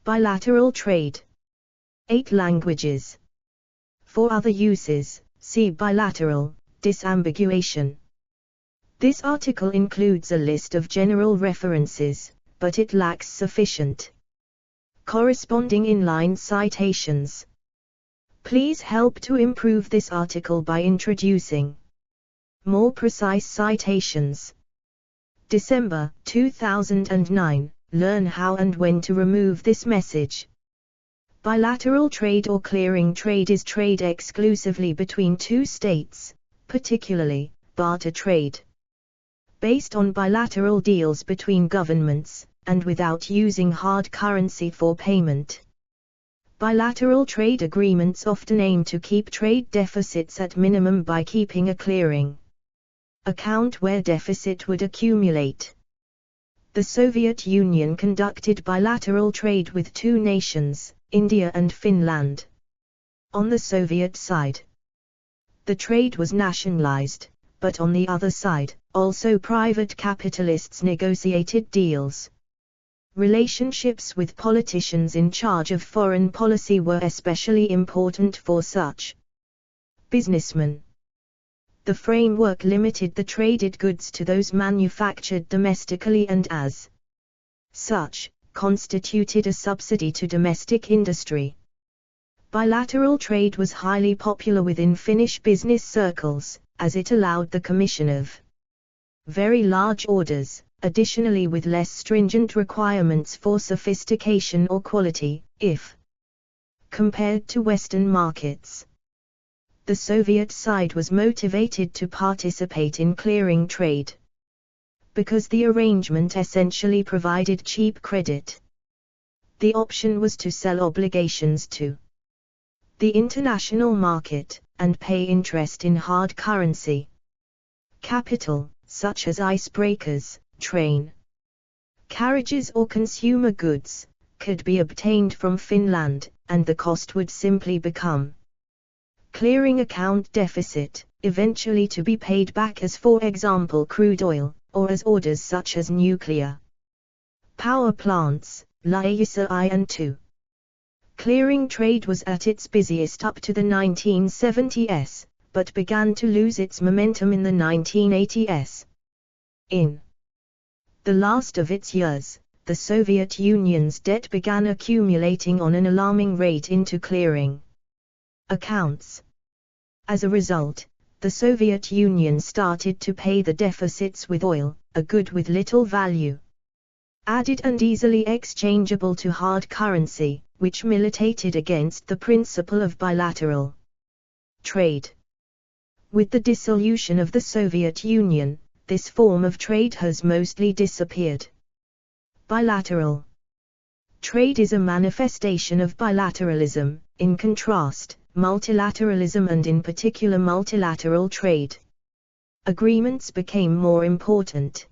Bilateral trade. 8 languages. For other uses, see bilateral, disambiguation. This article includes a list of general references, but it lacks sufficient corresponding inline citations. Please help to improve this article by introducing more precise citations. December 2009. Learn how and when to remove this message. Bilateral trade or clearing trade is trade exclusively between two states, particularly barter trade. Based on bilateral deals between governments, and without using hard currency for payment. Bilateral trade agreements often aim to keep trade deficits at minimum by keeping a clearing account where deficit would accumulate. The Soviet Union conducted bilateral trade with two nations, India and Finland. On the Soviet side, the trade was nationalized, but on the other side, also private capitalists negotiated deals. Relationships with politicians in charge of foreign policy were especially important for such businessmen. The framework limited the traded goods to those manufactured domestically and as such, constituted a subsidy to domestic industry. Bilateral trade was highly popular within Finnish business circles, as it allowed the commission of very large orders, additionally with less stringent requirements for sophistication or quality, if compared to Western markets. The Soviet side was motivated to participate in clearing trade because the arrangement essentially provided cheap credit. The option was to sell obligations to the international market, and pay interest in hard currency. Capital, such as icebreakers, train carriages or consumer goods, could be obtained from Finland, and the cost would simply become clearing account deficit, eventually to be paid back as for example crude oil, or as orders such as nuclear power plants, Laissa I and II. Clearing trade was at its busiest up to the 1970s, but began to lose its momentum in the 1980s. In the last of its years, the Soviet Union's debt began accumulating on an alarming rate into clearing accounts. As a result, the Soviet Union started to pay the deficits with oil, a good with little value added and easily exchangeable to hard currency, which militated against the principle of bilateral trade. With the dissolution of the Soviet Union, this form of trade has mostly disappeared. Bilateral trade is a manifestation of bilateralism, in contrast, multilateralism and in particular multilateral trade agreements became more important.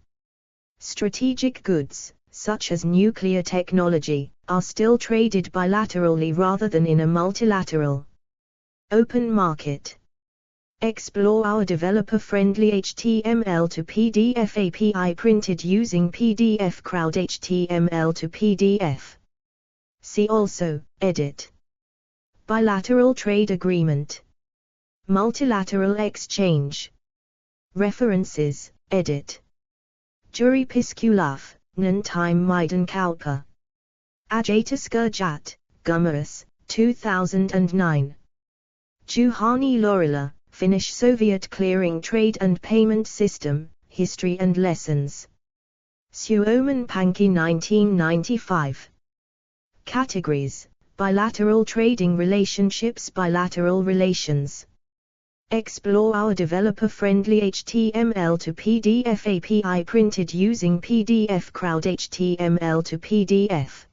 Strategic goods, such as nuclear technology, are still traded bilaterally rather than in a multilateral open market. Explore our developer-friendly HTML to PDF API printed using PDF Crowd HTML to PDF. See also, Edit. Bilateral trade agreement. Multilateral exchange. References, Edit. Jury Piskulov, Nan Time Maiden Kaupa. Ajataskirjat, Gumaras, 2009. Juhani Lorila, Finnish-Soviet Clearing Trade and Payment System, History and Lessons. Suomen Pankki 1995. Categories: Bilateral trading relationships, bilateral relations. Explore our developer-friendly HTML to PDF API printed using PDF Crowd HTML to PDF.